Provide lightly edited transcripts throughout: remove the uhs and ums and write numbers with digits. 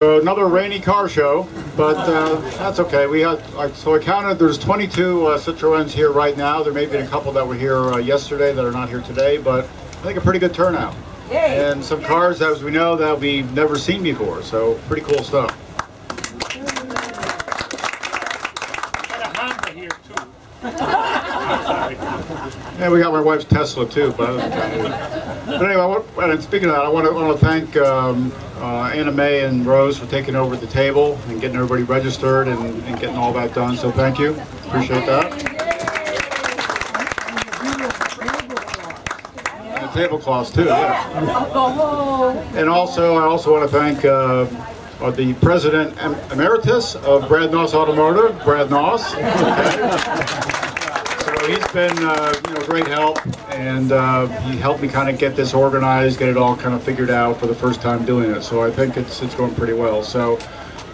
Another rainy car show, but that's okay. We had, so I counted, there's 22 Citroëns here right now. There may be a couple that were here yesterday that are not here today, but I think a pretty good turnout. Yay. And some cars, as we know, that we've never seen before, so pretty cool stuff. Yeah, we got my wife's Tesla too, but anyway, and speaking of that, I want to thank Anna Mae and Rose for taking over the table and getting everybody registered and getting all that done. So thank you, appreciate that. And the tablecloths too, yeah. And also, I also want to thank the President Emeritus of Bradnoss Automotive, Brad Noss. Okay. He's been great help, and he helped me kind of get this organized, get it all kind of figured out for the first time doing it. So I think it's going pretty well. So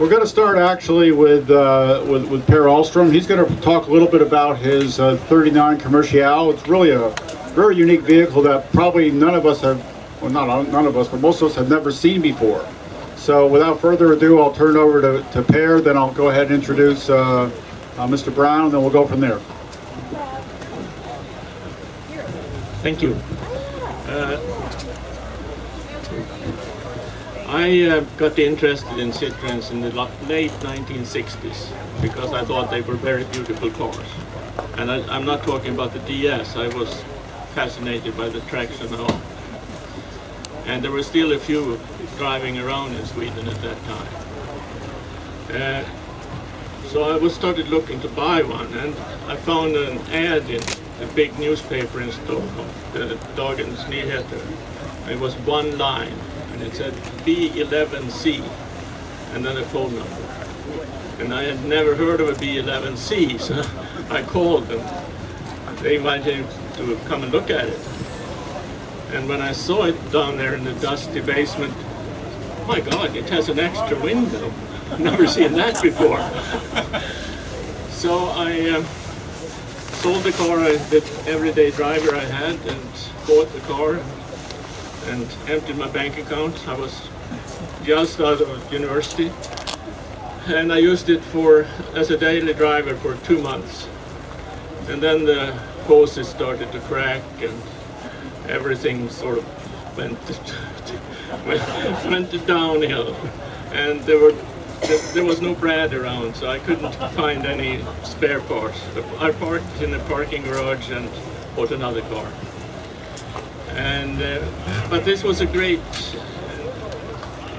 we're going to start actually with Per Ahlstrom. He's going to talk a little bit about his 39 Commercial. It's really a very unique vehicle that probably none of us have, well, not none of us, but most of us have never seen before. So without further ado, I'll turn it over to Per, then I'll go ahead and introduce Mr. Brown, and then we'll go from there. Thank you. I got interested in Citroëns in the late 1960s because I thought they were very beautiful cars. And I'm not talking about the DS. I was fascinated by the traction and all. And there were still a few driving around in Sweden at that time. So I started looking to buy one, and I found an ad in a big newspaper in Stockholm, the Dagens Nyheter. It was one line, and it said B11C, and then a phone number. And I had never heard of a B11C, so I called them. They invited me to come and look at it. And when I saw it down there in the dusty basement, oh my God, it has an extra window. Never seen that before. So I sold the car, the everyday driver I had, and bought the car and emptied my bank account. I was just out of university, and I used it as a daily driver for 2 months. And then the hoses started to crack, and everything sort of went downhill. And there was no Brad around, so I couldn't find any spare parts. I parked in a parking garage and bought another car. And but this was a great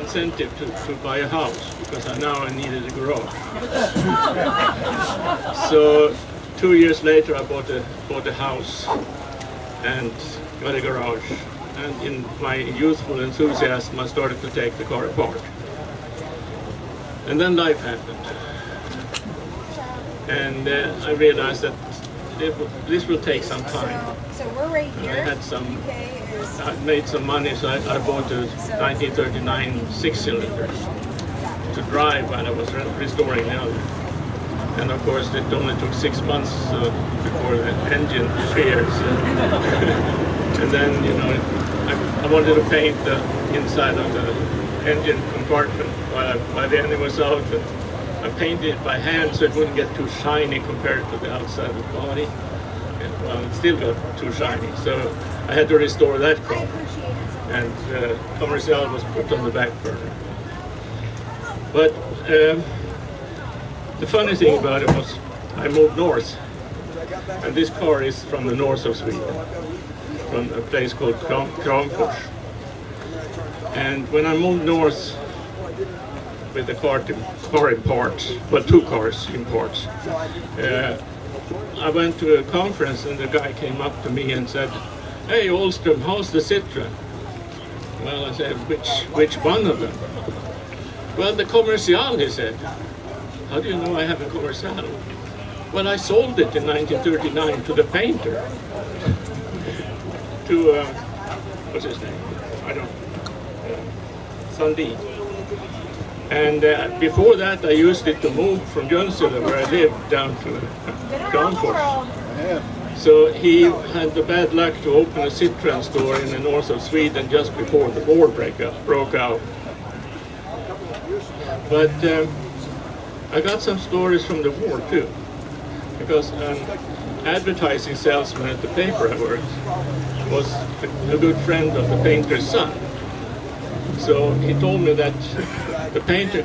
incentive to buy a house, because now I needed a garage. So 2 years later, I bought a house and got a garage. And in my youthful enthusiasm, I started to take the car apart. And then life happened, and I realized that this will take some time. So we're right here. I made some money, so I bought a 1939 six-cylinder to drive when I was restoring the other. And of course, it only took 6 months before the engine appeared. And then, I wanted to paint the inside of the engine compartment. By then it was out, and I painted it by hand so it wouldn't get too shiny compared to the outside of the body. And, well, it still got too shiny, so I had to restore that car. And Commercial was put on the back burner. But the funny thing about it was I moved north, and this car is from the north of Sweden, from a place called Kramfors. And when I moved north with the car in parts, well, 2 cars in parts, I went to a conference, and the guy came up to me and said, "Hey, Ahlstrom, how's the Citroën?" Well, I said, which one of them? "Well, the Commercial," he said. "How do you know I have a Commercial?" "Well, I sold it in 1939 to the painter, to, what's his name? I don't know. Sundin. And before that, I used it to move from Jönsele, where I lived, down to Kramfors. So he had the bad luck to open a Citroën store in the north of Sweden just before the war broke out. But I got some stories from the war too, because an advertising salesman at the paper I worked was a good friend of the painter's son. So he told me that the painter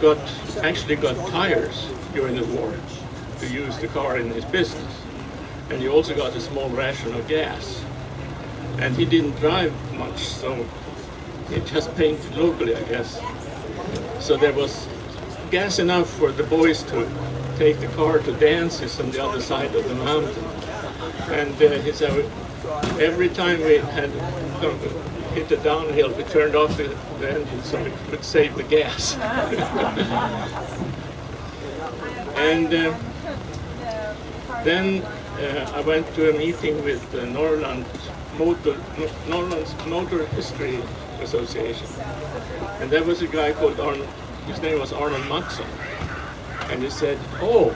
actually got tires during the war to use the car in his business. And he also got a small ration of gas. And he didn't drive much, so he just painted locally, I guess. So there was gas enough for the boys to take the car to dances on the other side of the mountain. And he said, every time we had hit the downhill, we turned off the engine so we could save the gas. And then I went to a meeting with the Norrland's Motor History Association. And there was a guy called Arnold, his name was Arnold Mattsson. And he said, oh,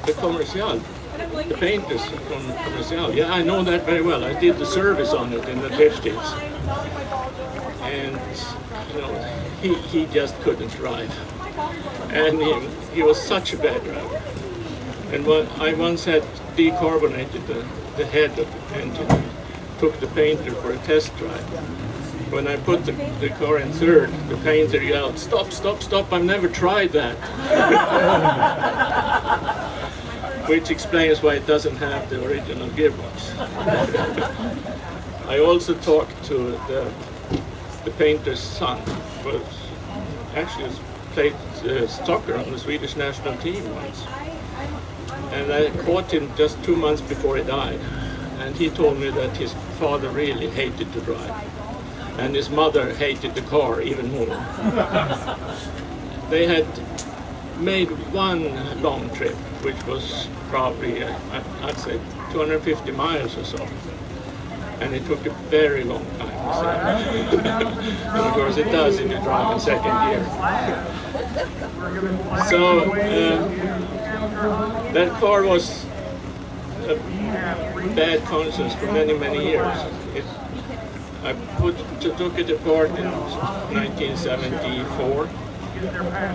the Commercial, the painters from Commercial. Yeah, I know that very well. I did the service on it in the 50s. And, you know, he just couldn't drive. And he was such a bad driver. And I once had decarbonated the head of the engine, took the painter for a test drive. When I put the car in third, the painter yelled, stop, stop, stop, I've never tried that. Which explains why it doesn't have the original gearbox. I also talked to the painter's son, who actually played soccer on the Swedish national team once. And I caught him just 2 months before he died. And he told me that his father really hated to drive. And his mother hated the car even more. They had made one long trip, which was probably, I'd say, 250 miles or so. And it took a very long time. And of course it does if you drive in second gear. So that car was a bad conscience for many, many years. I took it apart in 1974,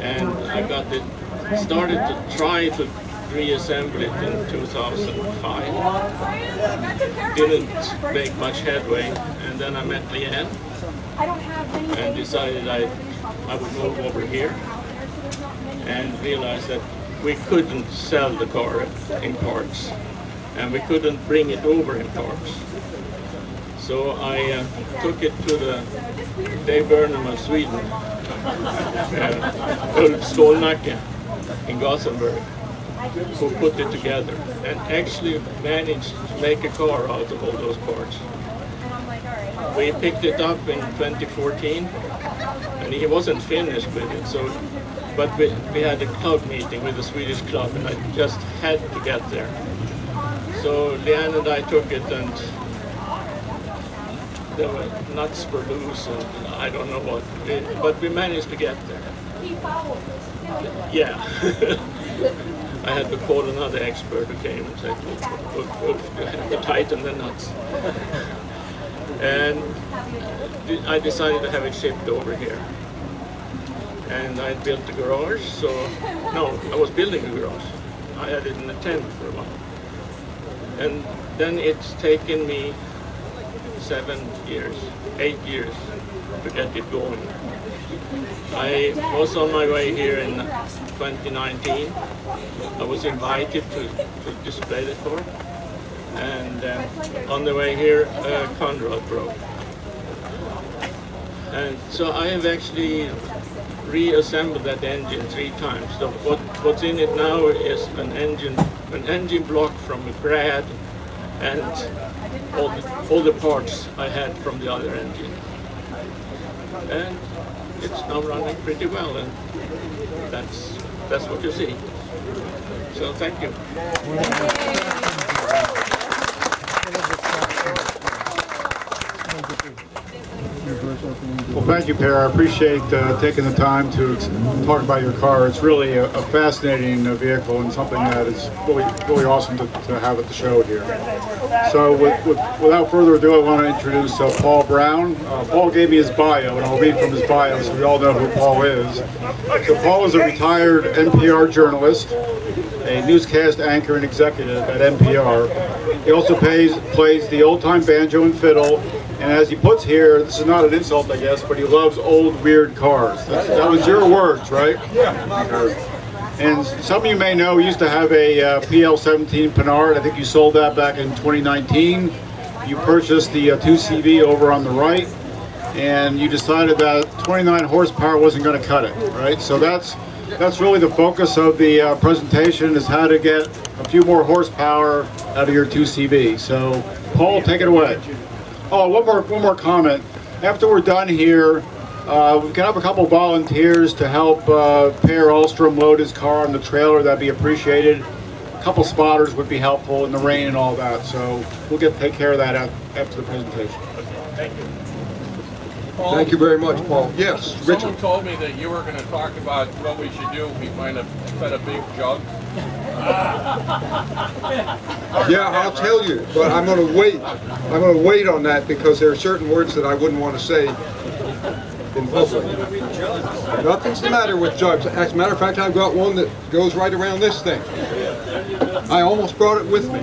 and I started to try to reassemble it in 2005. Didn't make much headway, and then I met Leanne and decided I would move over here, and realized that we couldn't sell the car in parts, and we couldn't bring it over in parts. So I took it to the Dave Burnham of Sweden, Ulf Stålnacke in Gothenburg, who put it together and actually managed to make a car out of all those parts. We picked it up in 2014, and he wasn't finished with it. But we had a club meeting with the Swedish club, and I just had to get there. So Leanne and I took it, and the nuts were loose, and I don't know what, but we managed to get there. Yeah. I had to call another expert who came and said, you have to tighten the nuts. And I decided to have it shipped over here. And I built the garage, I was building a garage. I had it in a tent for a while. And then it's taken me 8 years to get it going. I was on my way here in 2019. I was invited to display the car, and on the way here, Conrad broke. And so I have actually reassembled that engine 3 times. So what's in it now is an engine block from a Brad, and all the parts I had from the other engine. And it's now running pretty well, and that's what you see. So thank you. Well, thank you, Per. I appreciate taking the time to talk about your car. It's really a fascinating vehicle and something that is really awesome to have at the show here. So without further ado, I want to introduce Paul Brown. Paul gave me his bio, and I'll read from his bio so we all know who Paul is. So Paul is a retired NPR journalist, a newscast anchor and executive at NPR. He also plays the old-time banjo and fiddle, and as he puts here, this is not an insult, I guess, but he loves old, weird cars. That was your words, right? Yeah. And some of you may know, we used to have a PL17 Panhard. I think you sold that back in 2019. You purchased the 2CV over on the right, and you decided that 29 horsepower wasn't going to cut it, right? So that's really the focus of the presentation, is how to get a few more horsepower out of your 2CV. So, Paul, take it away. Oh, one more comment. After we're done here, we can have a couple volunteers to help Per Ahlstrom load his car on the trailer. That'd be appreciated. A couple spotters would be helpful in the rain and all that. So we'll take care of that after the presentation. Thank you. Paul, thank you very much, Paul. Yes, Richard. Someone told me that you were going to talk about what we should do if we find a big jug. Yeah, I'll tell you, but I'm going to wait. I'm going to wait on that because there are certain words that I wouldn't want to say in public. Nothing's the matter with jugs. As a matter of fact, I've got one that goes right around this thing. I almost brought it with me.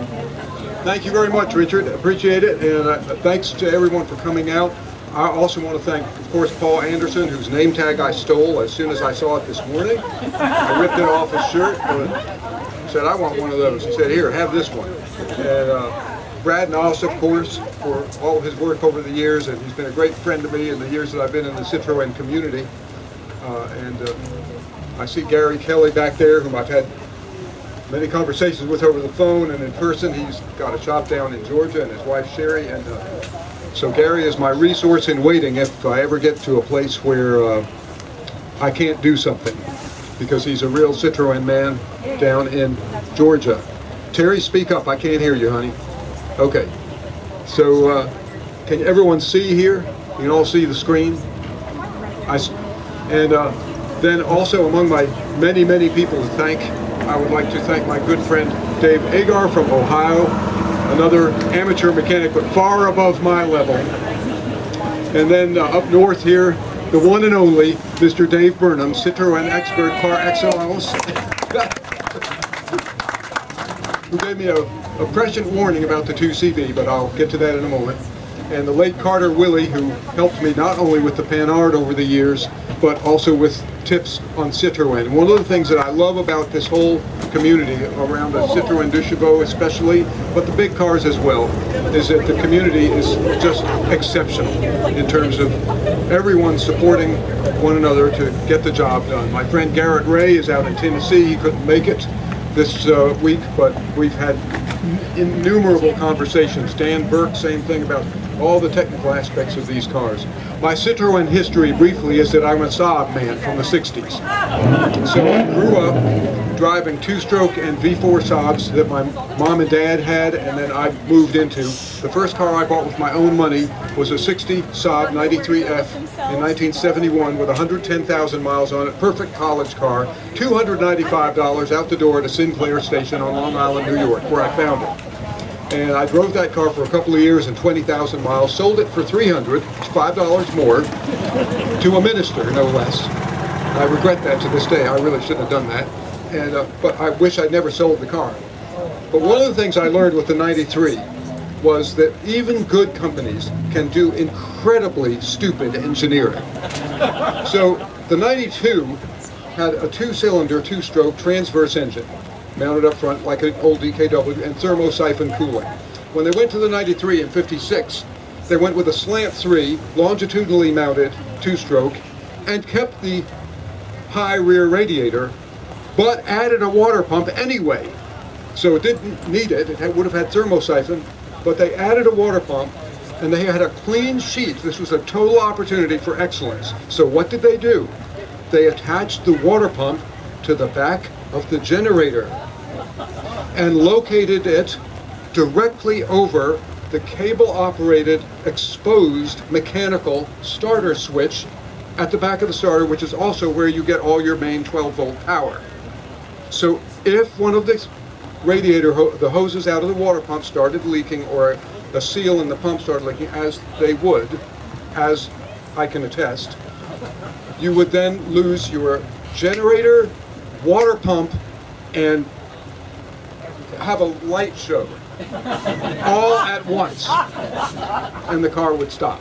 Thank you very much, Richard. Appreciate it, and thanks to everyone for coming out. I also want to thank, of course, Paul Anderson, whose name tag I stole as soon as I saw it this morning. I ripped it off his shirt and said, I want one of those. He said, here, have this one. And Brad Noss, of course, for all of his work over the years, and he's been a great friend to me in the years that I've been in the Citroën community. I see Gary Kelly back there, whom I've had many conversations with over the phone and in person. He's got a shop down in Georgia, and his wife Sherry. And so Gary is my resource in waiting if I ever get to a place where I can't do something, because he's a real Citroën man down in Georgia. Terry, speak up. I can't hear you, honey. Okay. So can everyone see here? You can all see the screen? Then also among my many, many people to thank, I would like to thank my good friend Dave Agar from Ohio, another amateur mechanic but far above my level. And then up north here, the one and only Mr. Dave Burnham, Citroën expert par excellence, who gave me a prescient warning about the 2CV, but I'll get to that in a moment. And the late Carter Willie, who helped me not only with the Panhard over the years, but also with tips on Citroën. One of the things that I love about this whole community around the Citroën du Chevaux especially, but the big cars as well, is that the community is just exceptional in terms of everyone supporting one another to get the job done. My friend Garrett Ray is out in Tennessee. He couldn't make it this week, but we've had innumerable conversations. Dan Burke, same thing about all the technical aspects of these cars. My Citroën history briefly is that I'm a Saab man from the 60s. So I grew up driving two-stroke and V4 Saabs that my mom and dad had, and then I moved into. The first car I bought with my own money was a 60 Saab 93F in 1971 with 110,000 miles on it, perfect college car, $295 out the door at a Sinclair station on Long Island, New York, where I found it. And I drove that car for a couple of years and 20,000 miles, sold it for $300, it's $5 more, to a minister, no less. I regret that to this day. I really shouldn't have done that. And but I wish I'd never sold the car. But one of the things I learned with the 93 was that even good companies can do incredibly stupid engineering. So the 92 had a two-cylinder, two-stroke transverse engine mounted up front like an old DKW, and thermosiphon cooling. When they went to the 93 in 56, they went with a slant 3, longitudinally mounted two-stroke, and kept the high rear radiator, but added a water pump anyway. So it didn't need it, it would have had thermosiphon, but they added a water pump, and they had a clean sheet. This was a total opportunity for excellence. So what did they do? They attached the water pump to the back of the generator and located it directly over the cable-operated, exposed mechanical starter switch at the back of the starter, which is also where you get all your main 12-volt power. So if one of the the hoses out of the water pump started leaking, or a seal in the pump started leaking, as they would, as I can attest, you would then lose your generator, water pump, and have a light show all at once, and the car would stop.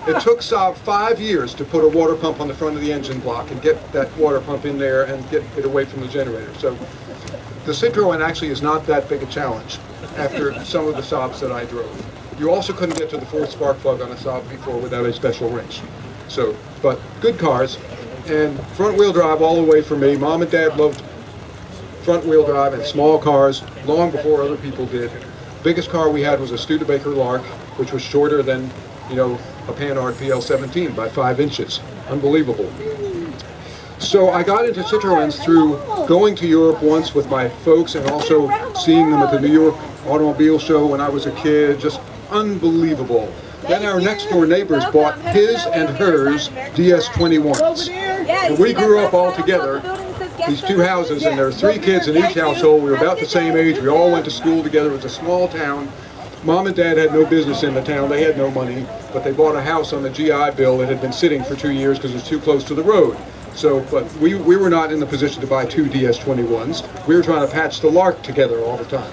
It took Saab 5 years to put a water pump on the front of the engine block and get that water pump in there and get it away from the generator. So the Citroën actually is not that big a challenge after some of the Saabs that I drove. You also couldn't get to the fourth spark plug on a Saab before without a special wrench. So, but good cars, and front wheel drive all the way for me. Mom and Dad loved front wheel drive and small cars long before other people did. Biggest car we had was a Studebaker Lark, which was shorter than, you know, a Panhard PL17 by 5 inches. Unbelievable. So I got into Citroëns through going to Europe once with my folks, and also seeing them at the New York Automobile Show when I was a kid. Just unbelievable. Then our next door neighbors bought his and hers DS21s. And we grew up all together, these two houses, and there were 3 kids in each household. We were about the same age. We all went to school together. It was a small town. Mom and Dad had no business in the town. They had no money, but they bought a house on the GI Bill that had been sitting for 2 years because it was too close to the road. So, but we were not in the position to buy 2 DS21s. We were trying to patch the Lark together all the time.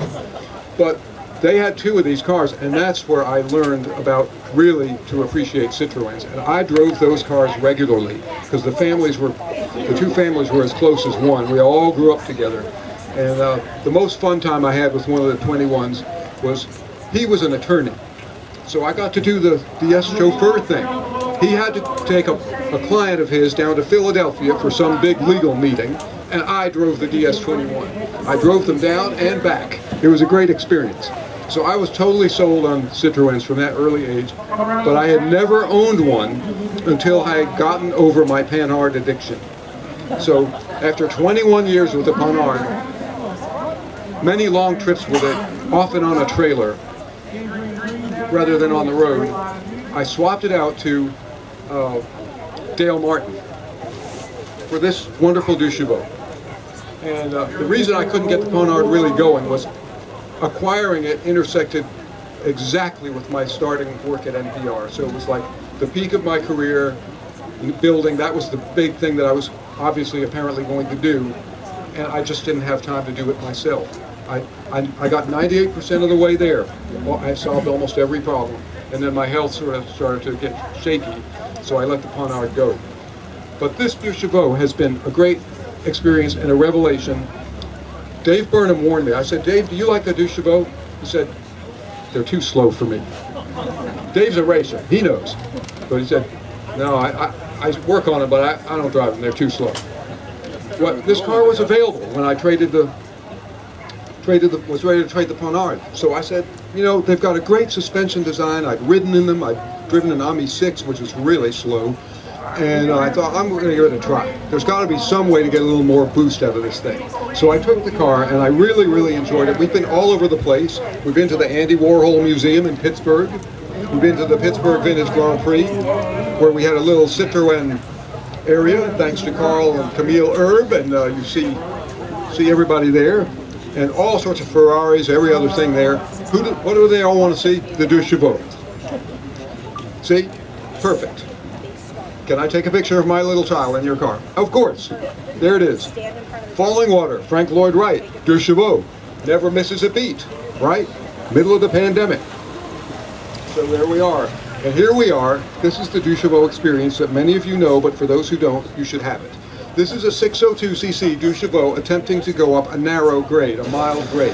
But they had 2 of these cars, and that's where I learned about really to appreciate Citroëns. And I drove those cars regularly because the 2 families were as close as one. We all grew up together. And the most fun time I had with one of the 21s was, he was an attorney. So I got to do the DS chauffeur thing. He had to take a client of his down to Philadelphia for some big legal meeting, and I drove the DS21. I drove them down and back. It was a great experience. So I was totally sold on Citroëns from that early age, but I had never owned one until I had gotten over my Panhard addiction. So after 21 years with the Panhard, many long trips with it, often on a trailer rather than on the road, I swapped it out to Dale Martin for this wonderful deux chevaux. And the reason I couldn't get the Panhard really going was acquiring it intersected exactly with my starting work at NPR. So it was like the peak of my career, building. That was the big thing that I was obviously apparently going to do, and I just didn't have time to do it myself. I got 98% of the way there. Well, I solved almost every problem, and then my health sort of started to get shaky, so I let the Panhard go. But this deux chevaux has been a great experience and a revelation. Dave Burnham warned me. I said, Dave, do you like the deux chevaux? He said, they're too slow for me. Dave's a racer, he knows. But he said, no, I work on them, but I don't drive them, they're too slow. Well, this car was available when I was ready to trade the Panhard. So I said, you know, they've got a great suspension design. I'd ridden in them. I'd driven an Ami 6, which was really slow. And I thought, I'm going to give it a try. There's got to be some way to get a little more boost out of this thing. So I took the car, and I really, really enjoyed it. We've been all over the place. We've been to the Andy Warhol Museum in Pittsburgh. We've been to the Pittsburgh Vintage Grand Prix, where we had a little Citroën area, thanks to Carl and Camille Erb, and you see everybody there. And all sorts of Ferraris, every other thing there. What do they all want to see? The deux chevaux. See? Perfect. Can I take a picture of my little child in your car? Of course. There it is. Falling Water, Frank Lloyd Wright, deux chevaux. Never misses a beat, right? Middle of the pandemic. So there we are. And here we are. This is the deux chevaux experience that many of you know, but for those who don't, you should have it. This is a 602cc deux chevaux attempting to go up a narrow grade, a mild grade.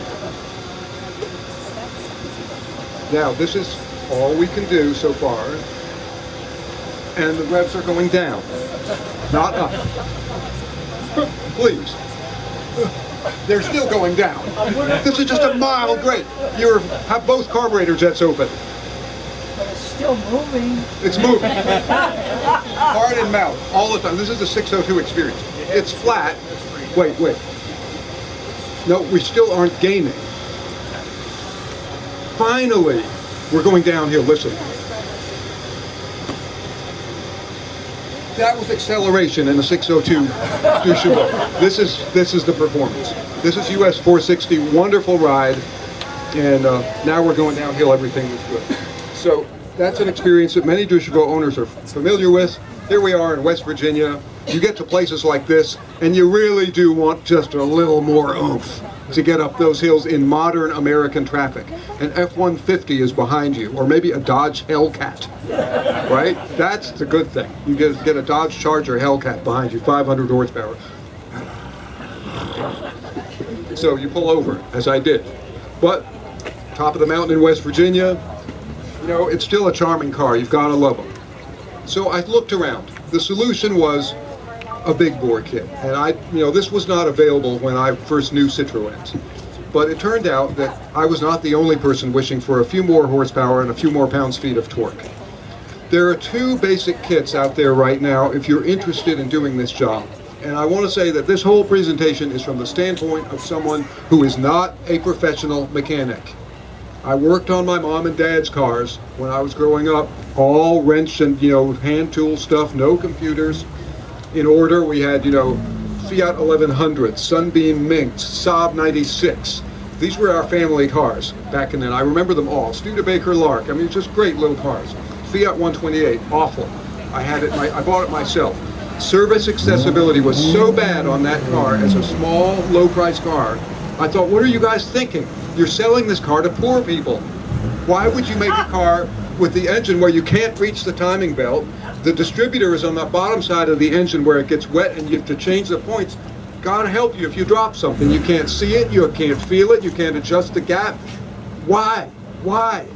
Now, this is all we can do so far. And the revs are going down, not up. Please. They're still going down. This is just a mild grade. You have both carburetor jets open. But it's still moving. It's moving. Hard and mouth, all the time. This is a 602 experience. It's flat. Wait. No, we still aren't gaining. Finally, we're going downhill, listen. That was acceleration in a 602 Dushabot. This is the performance. This is US 460, wonderful ride, and now we're going downhill, everything is good. So that's an experience that many Dushabot owners are familiar with. Here we are in West Virginia. You get to places like this, and you really do want just a little more oomph to get up those hills in modern American traffic. An F-150 is behind you, or maybe a Dodge Hellcat, right? That's the good thing. You get a Dodge Charger Hellcat behind you, 500 horsepower. So you pull over, as I did. But, top of the mountain in West Virginia, you know, it's still a charming car. You've got to love them. So I looked around. The solution was a big bore kit, and this was not available when I first knew Citroëns. But it turned out that I was not the only person wishing for a few more horsepower and a few more pounds-feet of torque. There are two basic kits out there right now if you're interested in doing this job. And I want to say that this whole presentation is from the standpoint of someone who is not a professional mechanic. I worked on my mom and dad's cars when I was growing up, all wrench and, hand tool stuff, no computers. In order, we had, Fiat 1100, Sunbeam Minx, Saab 96. These were our family cars back in then. I remember them all. Studebaker Lark, I mean, just great little cars. Fiat 128, awful. I bought it myself. Service accessibility was so bad on that car as a small, low-priced car. I thought, what are you guys thinking? You're selling this car to poor people. Why would you make a car with the engine where you can't reach the timing belt? The distributor is on the bottom side of the engine where it gets wet and you have to change the points. God help you if you drop something. You can't see it, you can't feel it, you can't adjust the gap. Why? Why?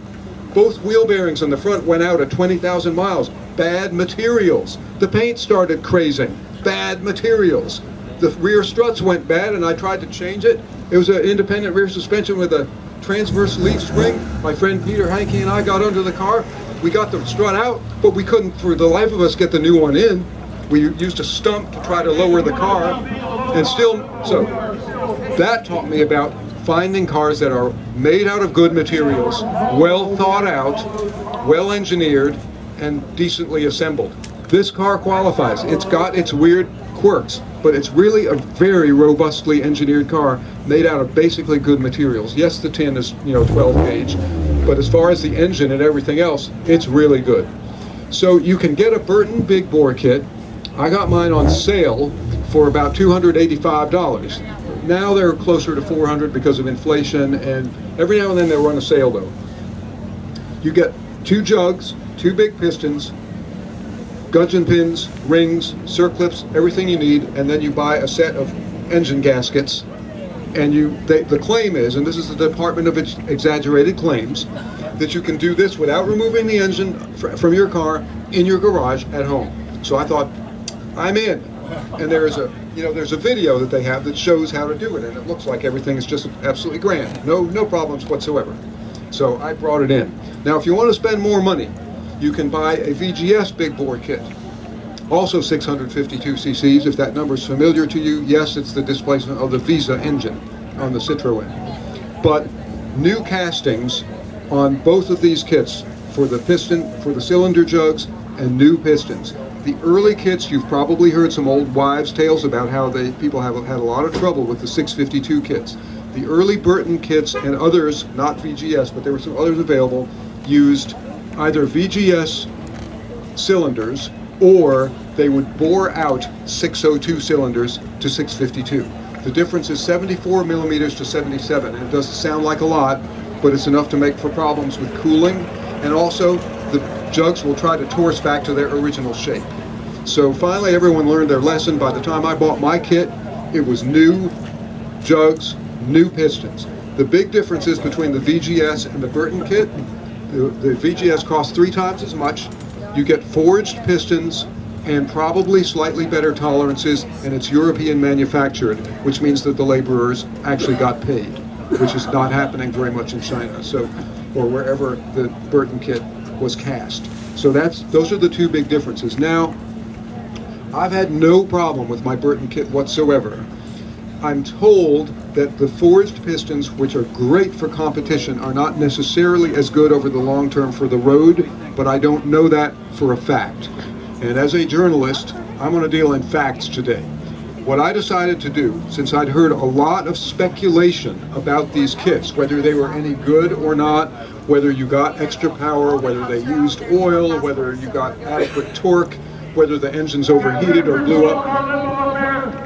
Both wheel bearings on the front went out at 20,000 miles. Bad materials. The paint started crazing. Bad materials. The rear struts went bad and I tried to change it. It was an independent rear suspension with a transverse leaf spring. My friend Peter Hanke and I got under the car. We got the strut out, but we couldn't, for the life of us, get the new one in. We used a stump to try to lower the car, and so that taught me about finding cars that are made out of good materials, well thought out, well engineered, and decently assembled. This car qualifies. It's got its weird quirks, but it's really a very robustly engineered car made out of basically good materials. Yes, the tin is 12 gauge, but as far as the engine and everything else, it's really good. So you can get a Burton big bore kit. I got mine on sale for about $285. Now they're closer to $400 because of inflation, and every now and then they'll run a sale though. You get 2 jugs, 2 big pistons, gudgeon pins, rings, circlips, everything you need, and then you buy a set of engine gaskets. And the claim is, and this is the Department of Exaggerated Claims, that you can do this without removing the engine from your car in your garage at home. So I thought, I'm in. And there's a video that they have that shows how to do it, and it looks like everything is just absolutely grand. No problems whatsoever. So I brought it in. Now, if you want to spend more money, you can buy a VGS big bore kit. Also 652 cc's, if that number is familiar to you. Yes, it's the displacement of the Visa engine on the Citroën. But new castings on both of these kits for the piston, for the cylinder jugs, and new pistons. The early kits, you've probably heard some old wives' tales about how people have had a lot of trouble with the 652 kits. The early Burton kits and others, not VGS, but there were some others available, used either VGS cylinders or they would bore out 602 cylinders to 652. The difference is 74 millimeters to 77. And it doesn't sound like a lot, but it's enough to make for problems with cooling, and also the jugs will try to torse back to their original shape. So finally everyone learned their lesson. By the time I bought my kit, it was new jugs, new pistons. The big difference is between the VGS and the Burton kit. The VGS costs 3 times as much. You get forged pistons and probably slightly better tolerances, and it's European manufactured, which means that the laborers actually got paid, which is not happening very much in China, or wherever the Burton kit was cast. So those are the 2 big differences. Now, I've had no problem with my Burton kit whatsoever. I'm told that the forged pistons, which are great for competition, are not necessarily as good over the long term for the road, but I don't know that for a fact. And as a journalist, I'm going to deal in facts today. What I decided to do, since I'd heard a lot of speculation about these kits, whether they were any good or not, whether you got extra power, whether they used oil, whether you got adequate torque, whether the engines overheated or blew up,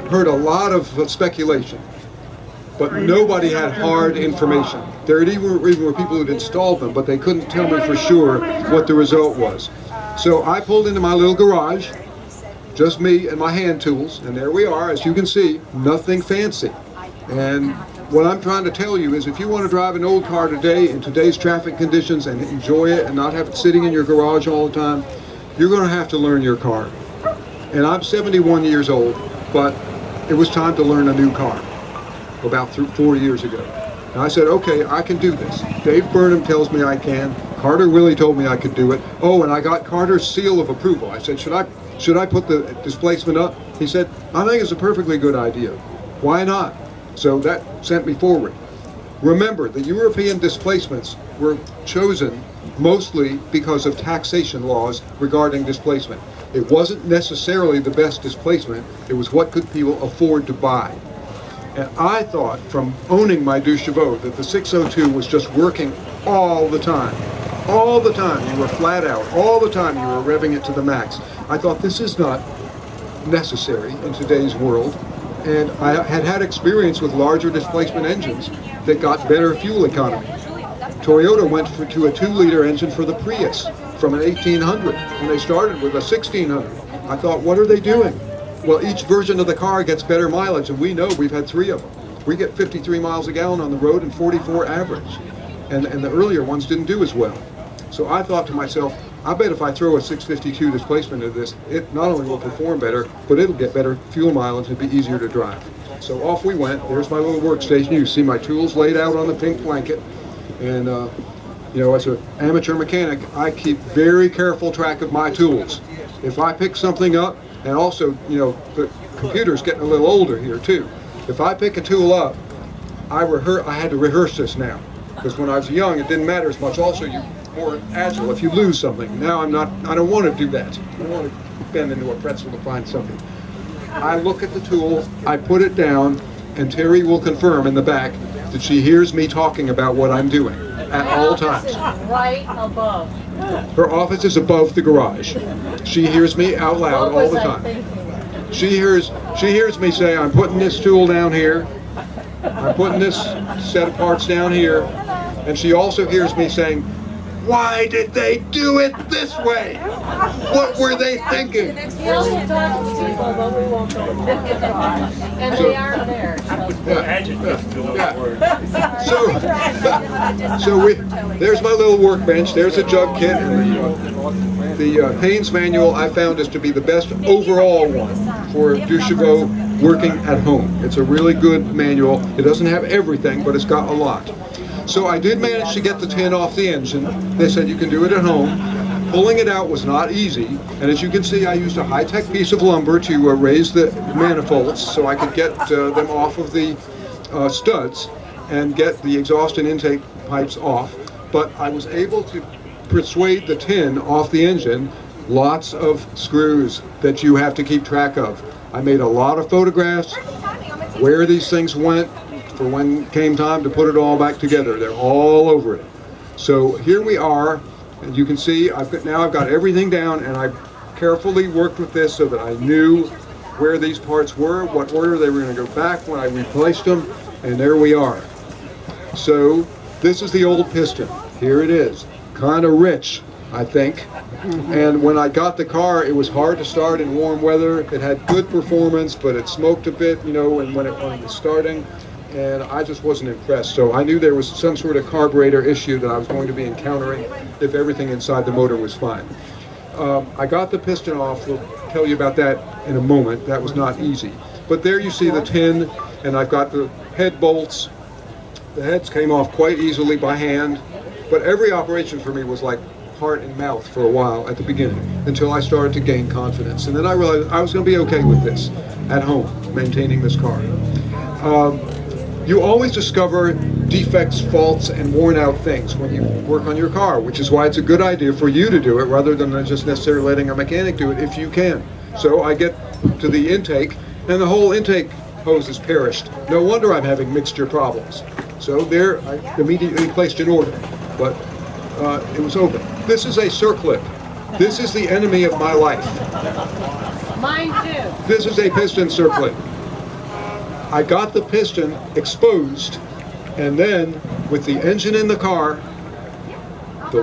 heard a lot of speculation. But nobody had hard information. There even were people who'd installed them, but they couldn't tell me for sure what the result was. So I pulled into my little garage, just me and my hand tools, and there we are. As you can see, nothing fancy. And what I'm trying to tell you is if you want to drive an old car today in today's traffic conditions and enjoy it and not have it sitting in your garage all the time, you're going to have to learn your car. And I'm 71 years old, but it was time to learn a new car about 4 years ago. And I said, okay, I can do this. Dave Burnham tells me I can. Carter Willie told me I could do it. Oh, and I got Carter's seal of approval. I said, should I put the displacement up? He said, I think it's a perfectly good idea. Why not? So that sent me forward. Remember, the European displacements were chosen mostly because of taxation laws regarding displacement. It wasn't necessarily the best displacement. It was what could people afford to buy. And I thought, from owning my deux chevaux, that the 602 was just working all the time. All the time, you were flat out. All the time, you were revving it to the max. I thought, this is not necessary in today's world. And I had had experience with larger displacement engines that got better fuel economy. Toyota went to a 2-liter engine for the Prius from an 1800, and they started with a 1600. I thought, what are they doing? Well, each version of the car gets better mileage, and we know we've had 3 of them. We get 53 miles a gallon on the road and 44 average. And the earlier ones didn't do as well. So I thought to myself, I bet if I throw a 652 displacement into this, it not only will perform better, but it'll get better fuel mileage and be easier to drive. So off we went. There's my little workstation. You see my tools laid out on the pink blanket. And you know, as an amateur mechanic, I keep very careful track of my tools. If I pick something up, and also, you know, the computer's getting a little older here too. If I pick a tool up, I had to rehearse this now. Because when I was young, it didn't matter as much. Also, you're more agile if you lose something. Now I don't want to do that. I don't want to bend into a pretzel to find something. I look at the tool, I put it down, and Terry will confirm in the back that she hears me talking about what I'm doing at all times. Right above. Her office is above the garage. She hears me out loud all the time. She hears me say, I'm putting this tool down here, I'm putting this set of parts down here, and she also hears me saying, why did they do it this way? What were they thinking? He also talks to people, but we won't go there. And they aren't there. There's my little workbench. There's a jug kit, and the Haynes manual I found is to be the best overall one for deux chevaux working at home. It's a really good manual. It doesn't have everything, but it's got a lot. So I did manage to get the tin off the engine. They said you can do it at home. Pulling it out was not easy, and as you can see, I used a high-tech piece of lumber to raise the manifolds so I could get them off of the studs and get the exhaust and intake pipes off. But I was able to persuade the tin off the engine. Lots of screws that you have to keep track of. I made a lot of photographs where these things went for when it came time to put it all back together. They're all over it. So here we are, and you can see I've got everything down, and I carefully worked with this so that I knew where these parts were, what order they were going to go back when I replaced them, and there we are. So this is the old piston. Here it is. Kind of rich, I think. And when I got the car, it was hard to start in warm weather. It had good performance, but it smoked a bit, you know, when it was starting. And I just wasn't impressed. So I knew there was some sort of carburetor issue that I was going to be encountering if everything inside the motor was fine. I got the piston off. We'll tell you about that in a moment. That was not easy. But there you see the tin, and I've got the head bolts. The heads came off quite easily by hand, but every operation for me was like heart and mouth for a while at the beginning, until I started to gain confidence. And then I realized I was going to be okay with this at home, maintaining this car. You always discover defects, faults, and worn out things when you work on your car, which is why it's a good idea for you to do it rather than just necessarily letting a mechanic do it if you can. So I get to the intake, and the whole intake hose is perished. No wonder I'm having mixture problems. So there, I immediately placed an order, but it was open. This is a circlip. This is the enemy of my life. Mine too. This is a piston circlip. I got the piston exposed, and then with the engine in the car, the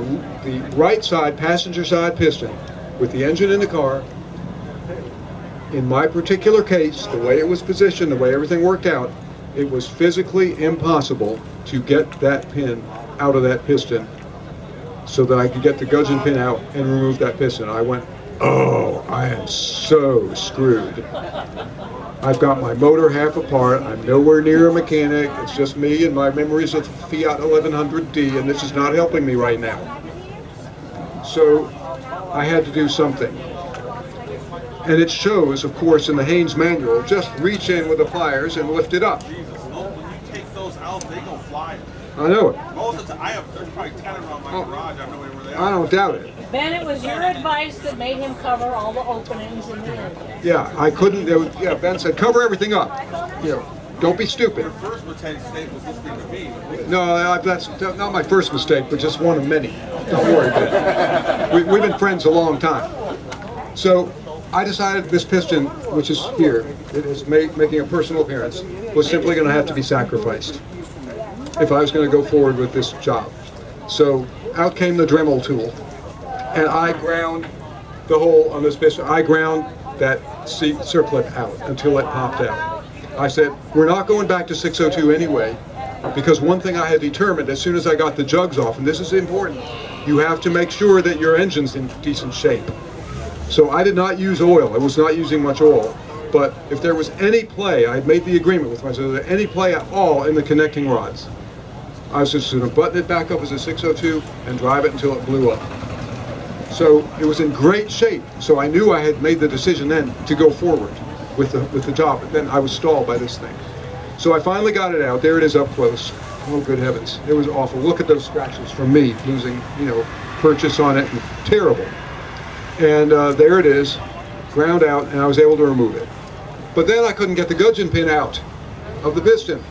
right side, passenger side piston, with the engine in the car, in my particular case, the way it was positioned, the way everything worked out, it was physically impossible to get that pin out of that piston so that I could get the gudgeon pin out and remove that piston. I went, oh, I am so screwed. I've got my motor half apart, I'm nowhere near a mechanic, it's just me and my memories of Fiat 1100D, and this is not helping me right now. So I had to do something. And it shows, of course, in the Haynes manual, just reach in with the pliers and lift it up. When you take those out, they gonna fly. I know it. Most of the time, there's probably 10 around my garage. I have no idea where they are. I don't doubt it. Ben, it was your advice that made him cover all the openings in the engine. Yeah, I couldn't, yeah, Ben said, cover everything up. You know, don't be stupid. Your first mistake was listening to me. No, that's not my first mistake, but just one of many. Don't worry, Ben. We've been friends a long time. So I decided this piston, which is here, it is making a personal appearance, was simply going to have to be sacrificed if I was going to go forward with this job. So out came the Dremel tool, and I ground the hole on this piston. I ground that seat circlip out until it popped out. I said, we're not going back to 602 anyway, because one thing I had determined as soon as I got the jugs off, and this is important, you have to make sure that your engine's in decent shape. So I did not use oil. I was not using much oil. But if there was any play, I had made the agreement with myself, that any play at all in the connecting rods, I was just going to button it back up as a 602 and drive it until it blew up. So it was in great shape. So I knew I had made the decision then to go forward with the job. But then I was stalled by this thing. So I finally got it out. There it is up close. Oh, good heavens. It was awful. Look at those scratches from me losing, purchase on it. Terrible. And there it is, ground out, and I was able to remove it. But then I couldn't get the gudgeon pin out of the piston,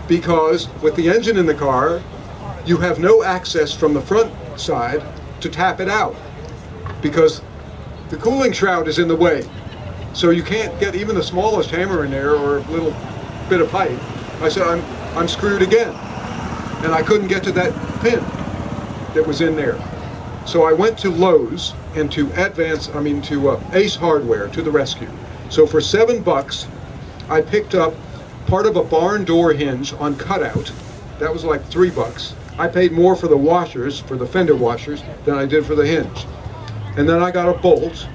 because with the engine in the car, you have no access from the front side to tap it out, because the cooling shroud is in the way. So you can't get even the smallest hammer in there or a little bit of pipe. I said, I'm screwed again. And I couldn't get to that pin that was in there. So I went to Lowe's and to Ace Hardware to the rescue. So for $7, I picked up part of a barn door hinge on cutout. That was like $3. I paid more for the washers, for the fender washers, than I did for the hinge. And then I got a bolt,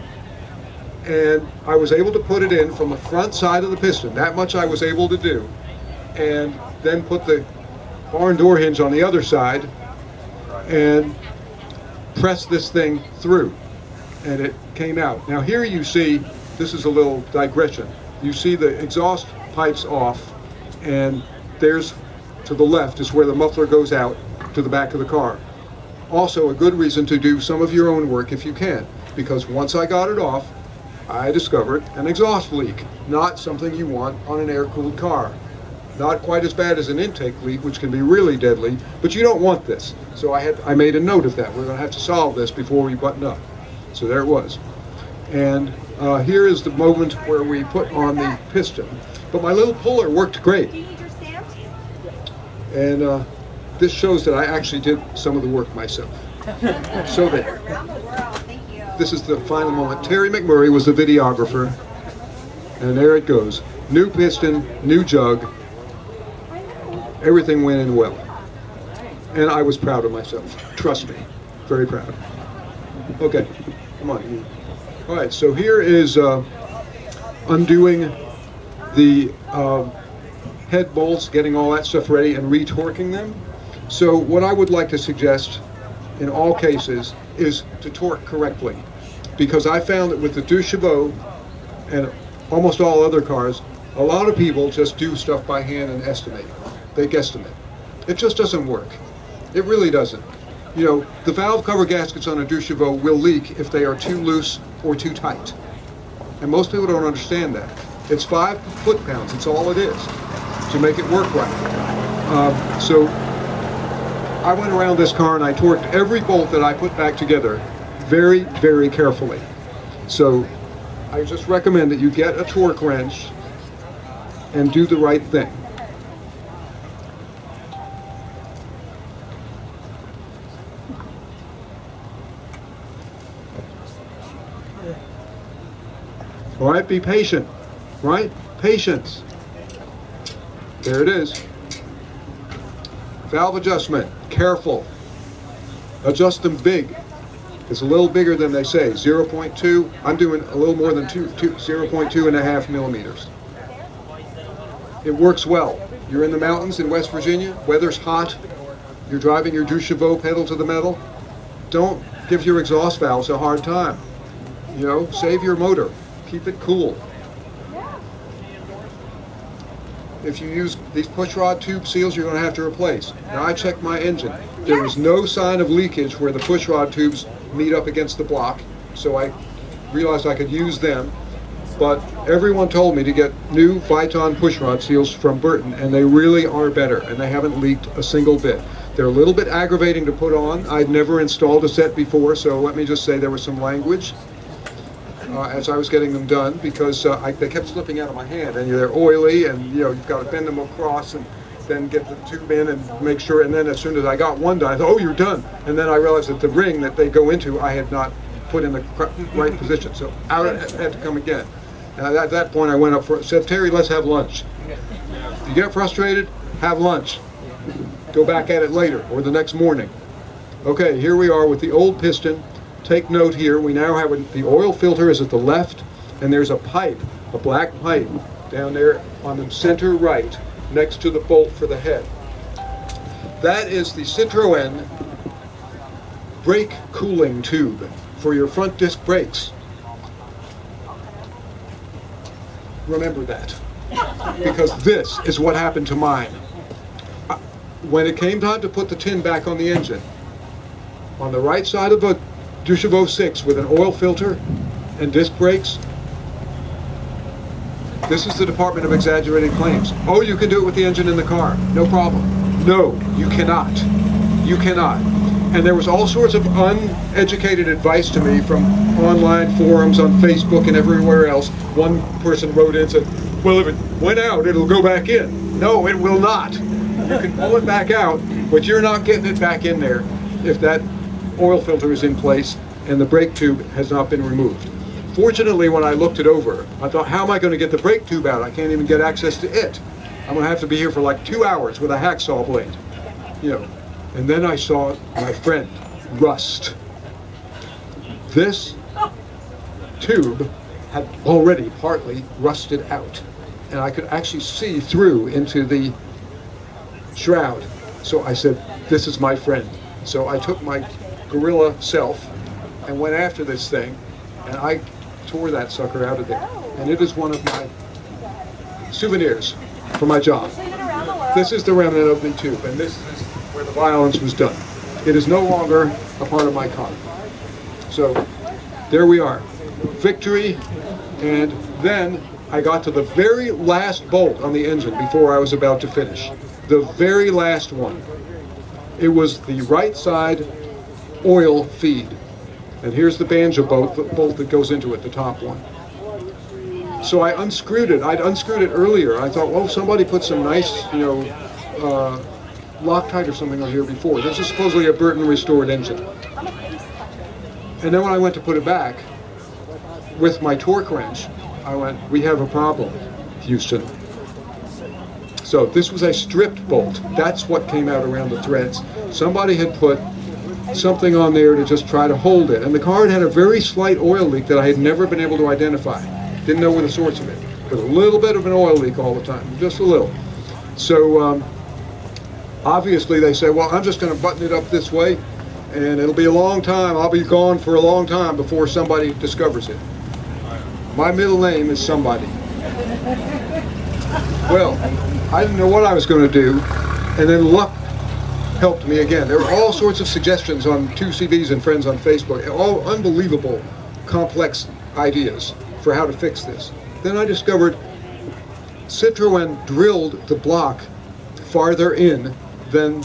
and I was able to put it in from the front side of the piston. That much I was able to do. And then put the barn door hinge on the other side, and press this thing through, and it came out. Now here you see, this is a little digression, you see the exhaust pipes off, and there's, to the left is where the muffler goes out to the back of the car. Also a good reason to do some of your own work if you can, because once I got it off, I discovered an exhaust leak, not something you want on an air-cooled car. Not quite as bad as an intake leak, which can be really deadly, but you don't want this. So I made a note of that. We're going to have to solve this before we button up. So there it was. And here is the moment where we put on the piston. But my little puller worked great. And this shows that I actually did some of the work myself. So there. This is the final moment. Terry McMurray was the videographer. And there it goes. New piston, new jug. Everything went in well. And I was proud of myself. Trust me. Very proud. Okay, come on. All right, so here is undoing the head bolts, getting all that stuff ready, and retorquing them. So what I would like to suggest in all cases is to torque correctly. Because I found that with the Deux Chevaux and almost all other cars, A lot of people just do stuff by hand and estimate. They guesstimate. It just doesn't work. It really doesn't. You know, the valve cover gaskets on a deux chevaux will leak if they are too loose or too tight. And most people don't understand that. It's 5 foot-pounds, it's all it is, to make it work right. So I went around this car and I torqued every bolt that I put back together very, very carefully. So I just recommend that you get a torque wrench and do the right thing. All right, be patient, right? Patience. There it is. Valve adjustment, careful. Adjust them big. It's a little bigger than they say, 0.2. I'm doing a little more than 0.2 millimeters. It works well. You're in the mountains in West Virginia, weather's hot, you're driving your deux chevaux pedal to the metal. Don't give your exhaust valves a hard time. You know, save your motor. Keep it cool. If you use these pushrod tube seals, you're going to have to replace. Now I checked my engine. There was no sign of leakage where the pushrod tubes meet up against the block, so I realized I could use them. But everyone told me to get new Viton pushrod seals from Burton, and they really are better, and they haven't leaked a single bit. They're a little bit aggravating to put on. I'd never installed a set before, so let me just say there was some language as I was getting them done, because they kept slipping out of my hand, and they're oily, and you know, you've got to bend them across and then get the tube in and make sure, and then as soon as I got one done, I thought, oh, you're done. And then I realized that the ring that they go into, I had not put in the right position, so I had to come again. And at that point I went up said, Terry, let's have lunch. If you get frustrated, have lunch. Go back at it later or the next morning. Okay, here we are with the old piston. Take note here, we now have the oil filter is at the left, and there's a pipe, a black pipe, down there on the center right, next to the bolt for the head. That is the CITROENS brake cooling tube for your front disc brakes. Remember that, because this is what happened to mine. When it came time to put the tin back on the engine, on the right side of a deux chevaux 6 with an oil filter and disc brakes, this is the Department of Exaggerated Claims. Oh, you can do it with the engine in the car, no problem. No, you cannot. You cannot. And there was all sorts of uneducated advice to me from online forums on Facebook and everywhere else. One person wrote in and said, well, if it went out, it'll go back in. No, it will not. You can pull it back out, but you're not getting it back in there if that oil filter is in place and the brake tube has not been removed. Fortunately, when I looked it over, I thought, how am I going to get the brake tube out? I can't even get access to it. I'm going to have to be here for like 2 hours with a hacksaw blade. You know. And then I saw my friend, rust. This tube had already partly rusted out, and I could actually see through into the shroud. So I said, this is my friend. So I took my gorilla self and went after this thing, and I tore that sucker out of there. And it is one of my souvenirs for my job. This is the remnant of the tube, and this is where the violence was done. It is no longer a part of my car. So there we are. Victory. And then I got to the very last bolt on the engine before I was about to finish. The very last one. It was the right side oil feed. And here's the banjo bolt that goes into it, the top one. So I unscrewed it. I'd unscrewed it earlier. I thought, well, somebody put some nice, you know, Loctite or something on here before. This is supposedly a Burton restored engine. And then when I went to put it back with my torque wrench, I went, we have a problem, Houston. So this was a stripped bolt. That's what came out around the threads. Somebody had put something on there to just try to hold it. And the car had a very slight oil leak that I had never been able to identify. Didn't know where the source of it. But a little bit of an oil leak all the time, just a little. So obviously they say, well, I'm just going to button it up this way, and it'll be a long time. I'll be gone for a long time before somebody discovers it. My middle name is Somebody. Well, I didn't know what I was going to do, and then luck helped me again. There were all sorts of suggestions on 2CVs and friends on Facebook, all unbelievable, complex ideas for how to fix this. Then I discovered Citroën drilled the block farther in than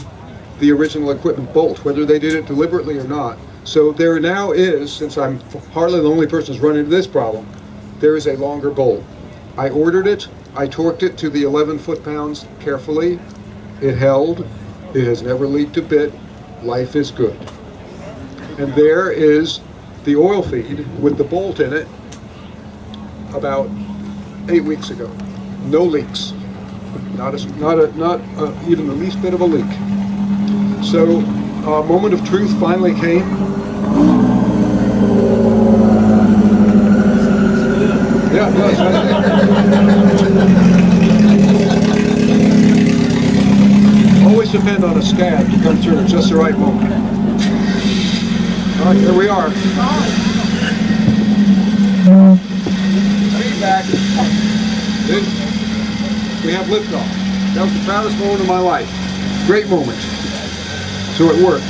the original equipment bolt, whether they did it deliberately or not. So there now is, since I'm hardly the only person who's run into this problem, there is a longer bolt. I ordered it, I torqued it to the 11 foot-pounds carefully. It held, it has never leaked a bit, life is good. And there is the oil feed with the bolt in it about 8 weeks ago. No leaks, not even the least bit of a leak. So a moment of truth finally came. Yeah, it does. Always depend on a scab to come through at just the right moment. All right, here we are. Feedback. We have liftoff. That was the proudest moment of my life. Great moment. So it worked.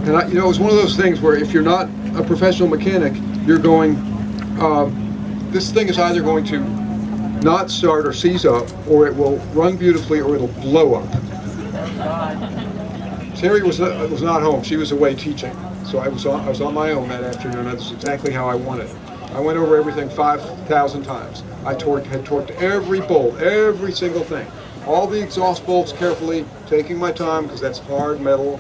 And it was one of those things where if you're not a professional mechanic, you're going, this thing is either going to not start or seize up, or it will run beautifully, or it'll blow up. Terry was not home. She was away teaching. So I was on my own that afternoon. That's exactly how I wanted it. I went over everything 5,000 times. I had torqued every bolt, every single thing. All the exhaust bolts carefully, taking my time because that's hard metal.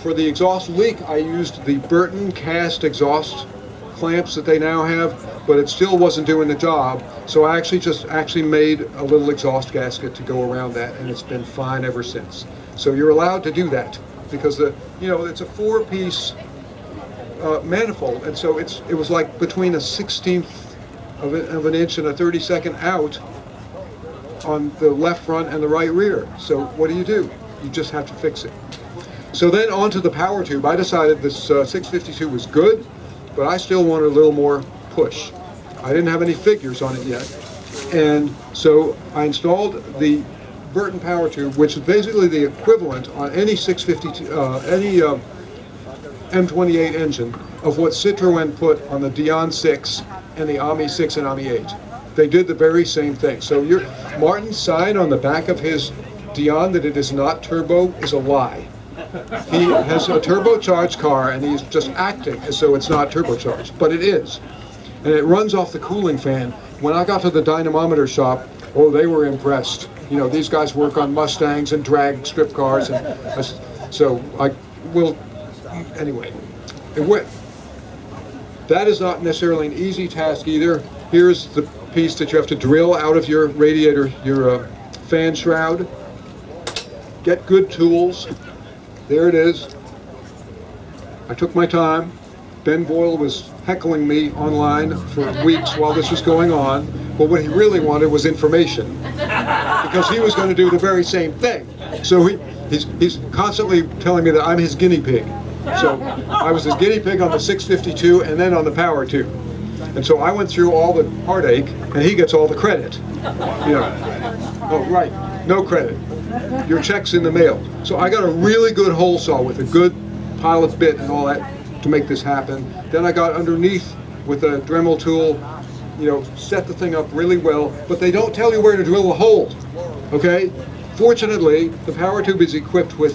For the exhaust leak, I used the Burton cast exhaust clamps that they now have, but it still wasn't doing the job. So I actually made a little exhaust gasket to go around that, and it's been fine ever since. So you're allowed to do that because it's a 4-piece manifold, and so it was like between a 1/16 of an inch and a 32nd out on the left front and the right rear. So what do? You just have to fix it. So then onto the power tube. I decided this 652 was good, but I still wanted a little more push. I didn't have any figures on it yet, and so I installed the Burton power tube, which is basically the equivalent on any 652, any M28 engine of what Citroën put on the Dion 6 and the Ami 6 and Ami 8. They did the very same thing. So Martin's sign on the back of his Dion that it is not turbo is a lie. He has a turbocharged car and he's just acting as though it's not turbocharged, but it is. And it runs off the cooling fan. When I got to the dynamometer shop, oh, they were impressed. These guys work on Mustangs and drag strip cars, and so I will. Anyway, that is not necessarily an easy task either. Here's the piece that you have to drill out of your radiator, your fan shroud. Get good tools. There it is. I took my time. Ben Boyle was heckling me online for weeks while this was going on, but what he really wanted was information, because he was going to do the very same thing. So he's constantly telling me that I'm his guinea pig. So I was his guinea pig on the 652 and then on the power tube. And so I went through all the heartache, and he gets all the credit. Oh, right, no credit. Your check's in the mail. So I got a really good hole saw with a good pilot bit and all that to make this happen. Then I got underneath with a Dremel tool, set the thing up really well, but they don't tell you where to drill the hole, okay? Fortunately, the power tube is equipped with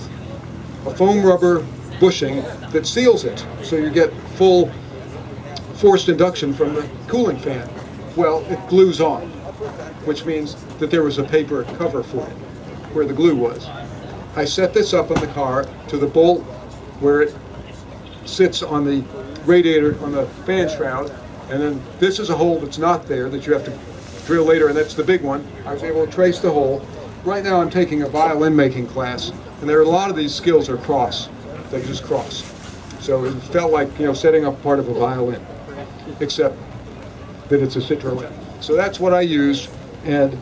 a foam rubber bushing that seals it, so you get full forced induction from the cooling fan. Well, it glues on, which means that there was a paper cover for it, where the glue was. I set this up on the car to the bolt where it sits on the radiator, on the fan shroud, and then this is a hole that's not there that you have to drill later, and that's the big one. I was able to trace the hole. Right now I'm taking a violin making class, and there are a lot of these skills are cross. They just cross. So it felt like, setting up part of a violin, except that it's a Citroën. So that's what I used, and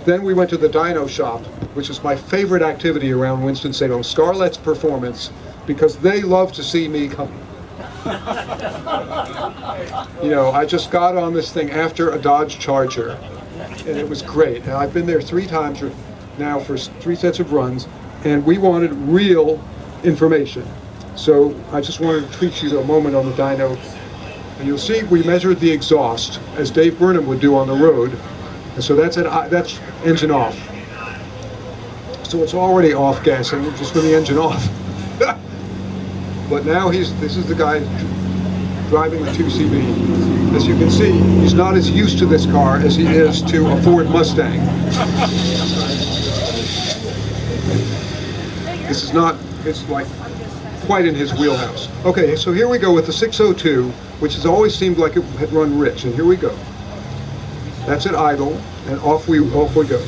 then we went to the dyno shop, which is my favorite activity around Winston-Salem, Scarlett's Performance, because they love to see me come. I just got on this thing after a Dodge Charger, and it was great. And I've been there 3 times now for 3 sets of runs, and we wanted real information. So I just wanted to treat you to a moment on the dyno. And you'll see we measured the exhaust, as Dave Burnham would do on the road. And so that's engine off. So it's already off gassing, just with the engine off. But now this is the guy driving the 2CV. As you can see, he's not as used to this car as he is to a Ford Mustang. This is not, it's like quite in his wheelhouse. Okay, so here we go with the 602, which has always seemed like it had run rich, and here we go. That's at idle, and off we go.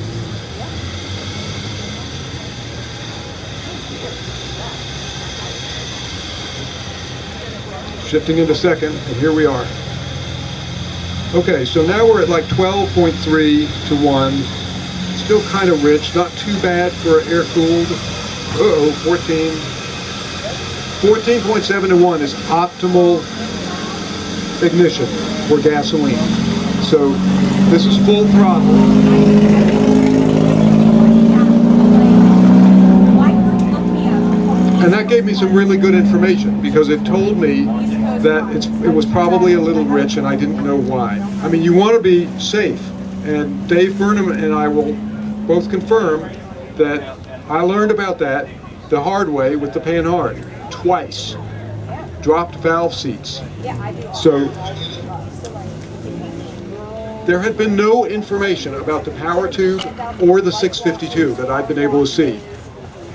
Shifting into second, and here we are. Okay, so now we're at like 12.3 to 1. Still kind of rich, not too bad for air-cooled. Uh-oh, 14. 14.7 to 1 is optimal ignition for gasoline. So this is full throttle. And that gave me some really good information because it told me that it was probably a little rich and I didn't know why. I mean, you want to be safe, and Dave Burnham and I will both confirm that I learned about that the hard way with the Panhard twice. Dropped valve seats. So there had been no information about the power tube or the 652 that I've been able to see.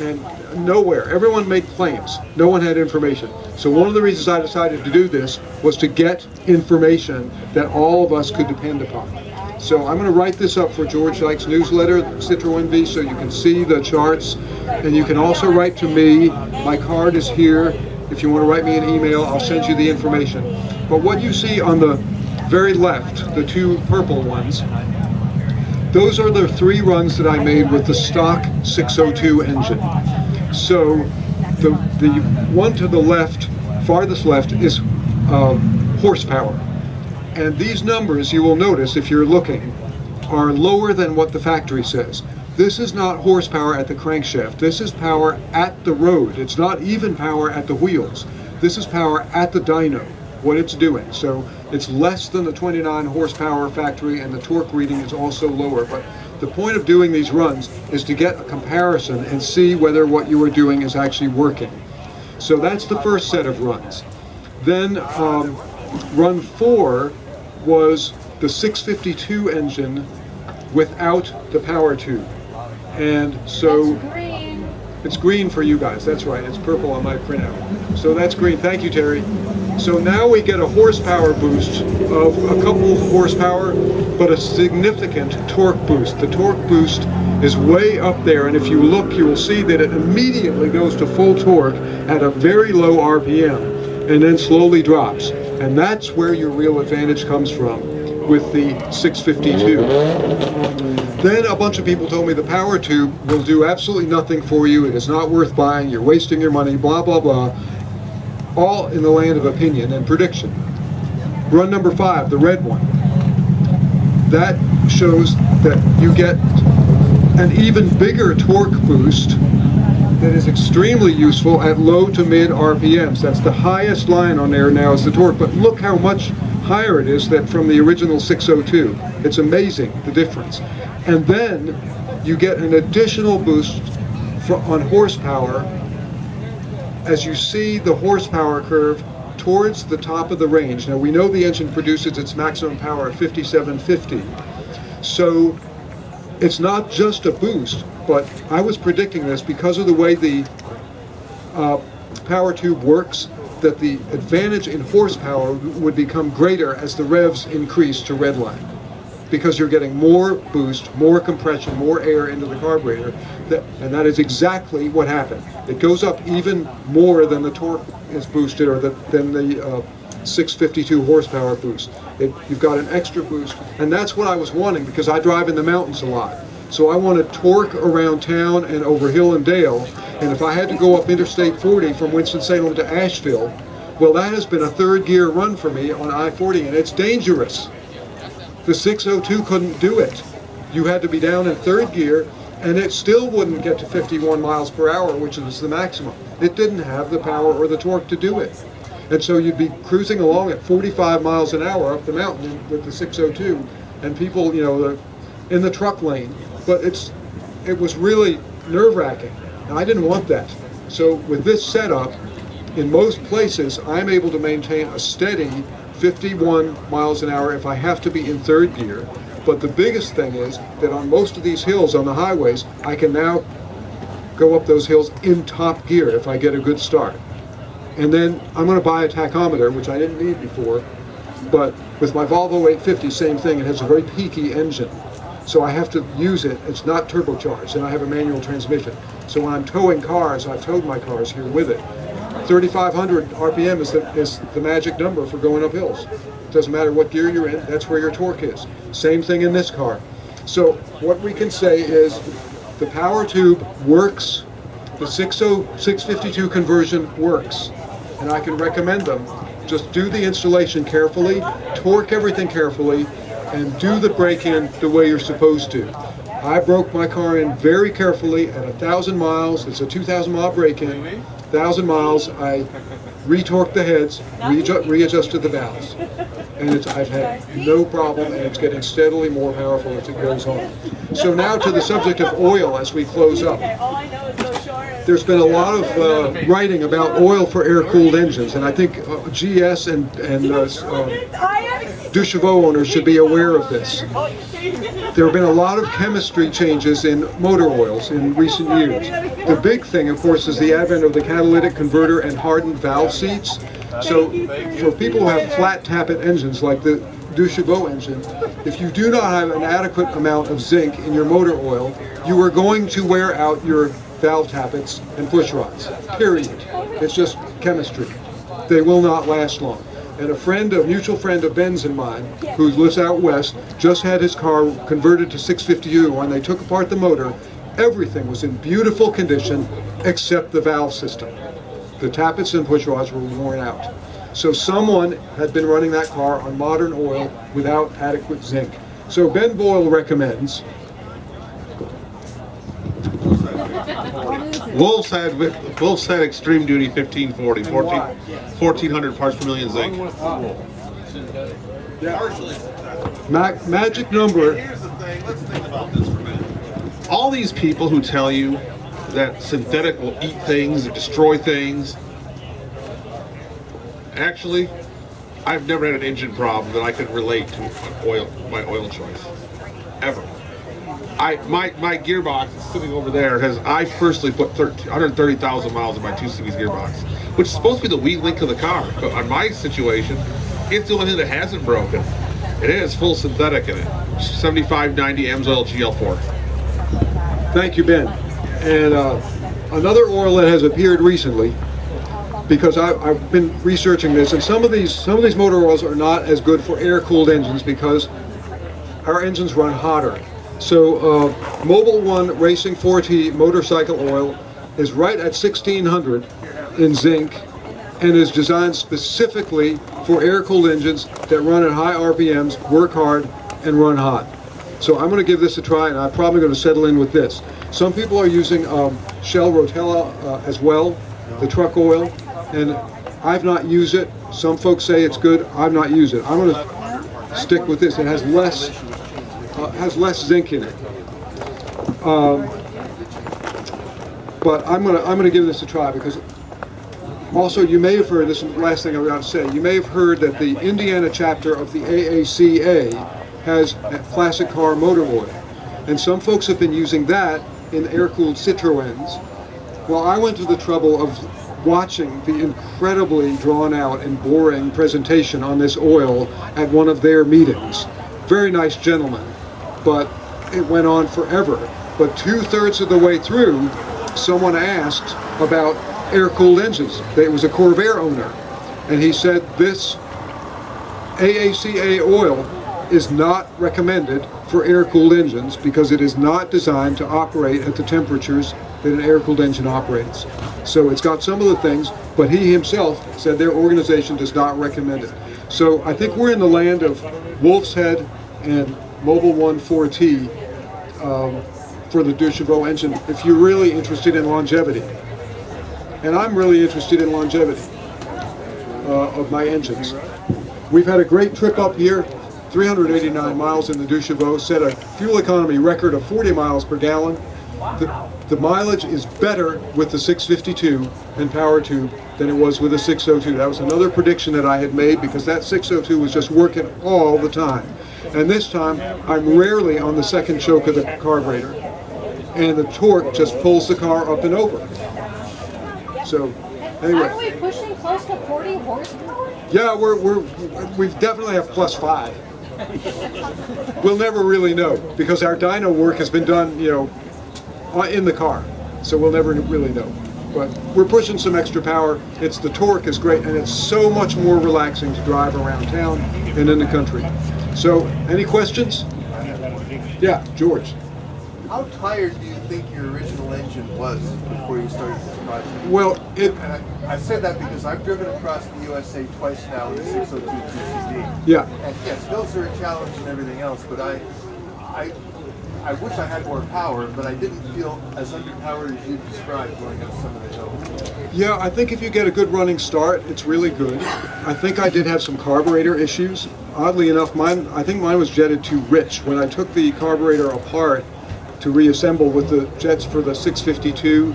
And nowhere. Everyone made claims. No one had information. So one of the reasons I decided to do this was to get information that all of us could depend upon. So I'm going to write this up for George Dyke's newsletter, CITROENS, so you can see the charts. And you can also write to me. My card is here. If you want to write me an email, I'll send you the information. But what you see on the very left, the 2 purple ones, those are the 3 runs that I made with the stock 602 engine. So the one to the left, farthest left, is horsepower. And these numbers, you will notice if you're looking, are lower than what the factory says. This is not horsepower at the crankshaft. This is power at the road. It's not even power at the wheels. This is power at the dyno, what it's doing. So it's less than the 29 horsepower factory, and the torque reading is also lower. But the point of doing these runs is to get a comparison and see whether what you are doing is actually working. So that's the first set of runs. Then run 4 was the 652 engine without the power tube. And so it's green for you guys, that's right, it's purple on my printout. So that's green, thank you, Terry. So now we get a horsepower boost of a couple of horsepower, but a significant torque boost. The torque boost is way up there, and if you look, you will see that it immediately goes to full torque at a very low RPM, and then slowly drops. And that's where your real advantage comes from with the 652. Then a bunch of people told me the power tube will do absolutely nothing for you, it is not worth buying, you're wasting your money, blah, blah, blah. All in the land of opinion and prediction. Run number 5, the red one. That shows that you get an even bigger torque boost that is extremely useful at low to mid RPMs. That's the highest line on there now is the torque, but look how much higher it is than from the original 602. It's amazing, the difference. And then you get an additional boost on horsepower as you see the horsepower curve towards the top of the range. Now we know the engine produces its maximum power at 5750. So it's not just a boost, but I was predicting this because of the way the power tube works, that the advantage in horsepower would become greater as the revs increase to redline, because you're getting more boost, more compression, more air into the carburetor, and that is exactly what happened. It goes up even more than the torque is boosted, or than the 652 horsepower boost. You've got an extra boost, and that's what I was wanting, because I drive in the mountains a lot. So I wanted torque around town and over hill and dale, and if I had to go up Interstate 40 from Winston-Salem to Asheville, well, that has been a 3rd gear run for me on I-40, and it's dangerous. The 602 couldn't do it. you had to be down in third gear, and it still wouldn't get to 51 miles per hour, which was the maximum. It didn't have the power or the torque to do it. And so you'd be cruising along at 45 miles an hour up the mountain with the 602, and people, you know, in the truck lane. But it was really nerve-wracking, and I didn't want that. So with this setup, in most places, I'm able to maintain a steady 51 miles an hour if I have to be in third gear. But the biggest thing is that on most of these hills on the highways, I can now go up those hills in top gear if I get a good start. And then I'm going to buy a tachometer, which I didn't need before, but with my Volvo 850, same thing. It has a very peaky engine, so I have to use it. It's not turbocharged, and I have a manual transmission. So when I'm towing cars, I've towed my cars here with it. 3,500 RPM is the magic number for going up hills. It doesn't matter what gear you're in, that's where your torque is. Same thing in this car. So what we can say is the power tube works, the 652 conversion works, and I can recommend them. Just do the installation carefully, torque everything carefully, and do the break-in the way you're supposed to. I broke my car in very carefully at 1,000 miles. It's a 2,000 mile break-in. 1,000 miles, I retorqued the heads, readjusted the valves. And I've had no problem, and it's getting steadily more powerful as it goes on. So now to the subject of oil as we close up. There's been a lot of writing about oil for air-cooled engines, and I think GS and Duchevaux owners should be aware of this. There have been a lot of chemistry changes in motor oils in recent years. The big thing, of course, is the advent of the catalytic converter and hardened valve seats. So for people who have flat tappet engines like the Duchevaux engine, if you do not have an adequate amount of zinc in your motor oil, you are going to wear out your valve tappets and push rods, period. It's just chemistry. They will not last long. And a mutual friend of Ben's and mine, who lives out west, just had his car converted to 652. When they took apart the motor, everything was in beautiful condition except the valve system. The tappets and push rods were worn out. So someone had been running that car on modern oil without adequate zinc. So Ben Boyle recommends Wolves had extreme duty 1540, 1400 parts per million zinc. magic number. Here's the thing, let's think about this for a minute. All these people who tell you that synthetic will eat things and destroy things, actually, I've never had an engine problem that I could relate to my oil choice, ever. My gearbox is sitting over there. I personally put 130,000 miles in my 2-series gearbox, which is supposed to be the weak link of the car. But on my situation, it's the only thing that hasn't broken. It has full synthetic in it. 7590 AMSOIL GL4. Thank you, Ben. And another oil that has appeared recently, because I've been researching this, and some of these motor oils are not as good for air-cooled engines because our engines run hotter. So Mobil 1 Racing 4T motorcycle oil is right at 1600 in zinc and is designed specifically for air-cooled engines that run at high RPMs, work hard, and run hot. So I'm going to give this a try, and I'm probably going to settle in with this. Some people are using Shell Rotella as well, the truck oil, and I've not used it. Some folks say it's good. I've not used it. I'm going to stick with this. It has less zinc in it. But I'm going to give this a try because also you may have heard, this is the last thing I'm going to say, you may have heard that the Indiana chapter of the AACA has a classic car motor oil. And some folks have been using that in air-cooled CITROЕNS. Well, I went to the trouble of watching the incredibly drawn-out and boring presentation on this oil at one of their meetings. Very nice gentleman, but it went on forever. But 2/3 of the way through, someone asked about air-cooled engines. It was a Corvair owner, and he said this AACA oil is not recommended for air-cooled engines because it is not designed to operate at the temperatures that an air-cooled engine operates. So it's got some of the things, but he himself said their organization does not recommend it. So I think we're in the land of Wolf's Head and Mobil 1 4T for the 2 Chevaux engine if you're really interested in longevity. And I'm really interested in longevity of my engines. We've had a great trip up here, 389 miles in the 2 Chevaux, set a fuel economy record of 40 miles per gallon. The mileage is better with the 652 and power tube than it was with the 602. That was another prediction that I had made because that 602 was just working all the time. And this time, I'm rarely on the second choke of the carburetor. And the torque just pulls the car up and over. So, anyway. Aren't we pushing close to 40 horsepower? Yeah, we definitely have +5. We'll never really know because our dyno work has been done, you know, in the car. So we'll never really know. But we're pushing some extra power. The torque is great and it's so much more relaxing to drive around town and in the country. So, any questions? Yeah, George. How tired do you think your original engine was before you started this project? Well, And I said that because I've driven across the USA twice now in the 602 2CV. yeah. And yes, those are a challenge and everything else, but I wish I had more power, but I didn't feel as underpowered as you described going up some of the hills. Yeah, I think if you get a good running start, it's really good. I think I did have some carburetor issues. Oddly enough, I think mine was jetted too rich. When I took the carburetor apart to reassemble with the jets for the 652,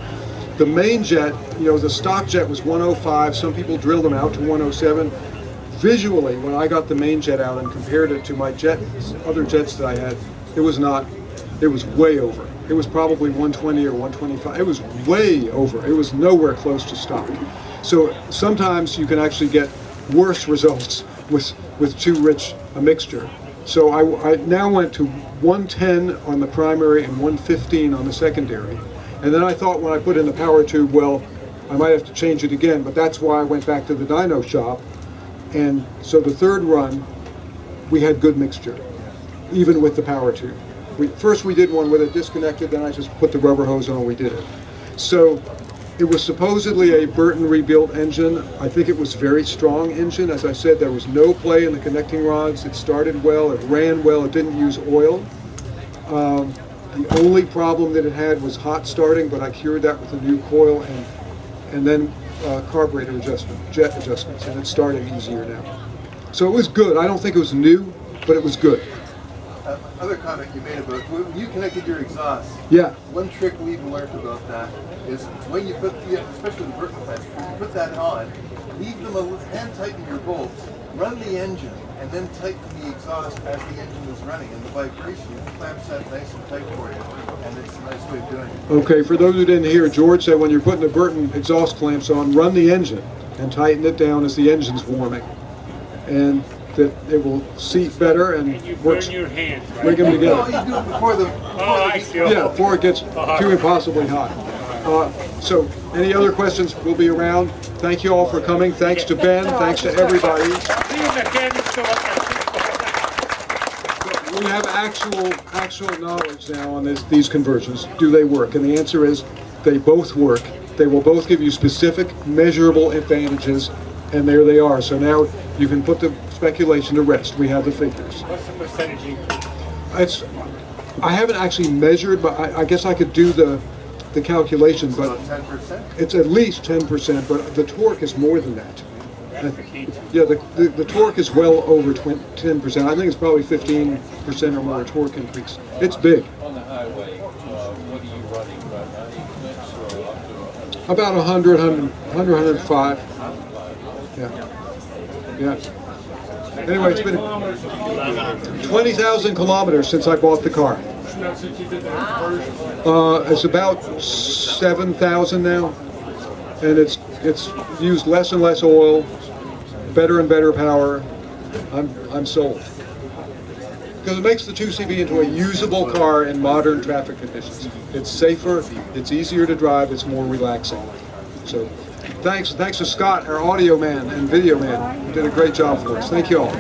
the main jet, you know, the stock jet was 105. Some people drilled them out to 107. Visually, when I got the main jet out and compared it to my other jets that I had, it was way over. It was probably 120 or 125. It was way over. It was nowhere close to stock. So sometimes you can actually get worse results with too rich a mixture. So I now went to 110 on the primary and 115 on the secondary. And then I thought when I put in the power tube, well, I might have to change it again, but that's why I went back to the dyno shop. And so the third run, we had good mixture, even with the power tube. First we did one with it disconnected, then I just put the rubber hose on and we did it. So it was supposedly a Burton rebuilt engine. I think it was a very strong engine. As I said, there was no play in the connecting rods. It started well, it ran well, it didn't use oil. The only problem that it had was hot starting, but I cured that with a new coil and then carburetor jet adjustments, and it's starting easier now. So it was good. I don't think it was new, but it was good. Other comment you made about when you connected your exhaust. Yeah. One trick we've learned about that is when you put especially the Burton test, when you put that on, leave them hand tighten your bolts, run the engine, and then tighten the exhaust as the engine is running, and the vibration clamps that nice and tight for you, and it's a nice way of doing it. Okay, for those who didn't hear, George said when you're putting the Burton exhaust clamps on, run the engine and tighten it down as the engine's warming, and that it will seat better and works. Burn your hands, right? Bring them together. No, you do it before the. Yeah, before it gets too impossibly hot. So, any other questions? We'll be around. Thank you all for coming. Thanks to Ben. Thanks to everybody. We have actual knowledge now on these conversions. Do they work? And the answer is they both work. They will both give you specific, measurable advantages, and there they are. So now you can put the speculation to rest. We have the figures. What's the percentage increase? I haven't actually measured, but I guess I could do the calculation. But About 10%? it's at least 10%, but the torque is more than that. Yeah, the torque is well over 10%. I think it's probably 15% or more torque increase. It's big. On the highway, what are you running right now? Up to About 100, 105. Yeah. Yeah. Anyway, it's been 20,000 kilometers since I bought the car. It's about 7,000 now, and it's used less and less oil, better and better power. I'm sold. Because it makes the 2CV into a usable car in modern traffic conditions. It's safer, it's easier to drive, it's more relaxing. So thanks to Scott, our audio man and video man, who did a great job for us. Thank you all.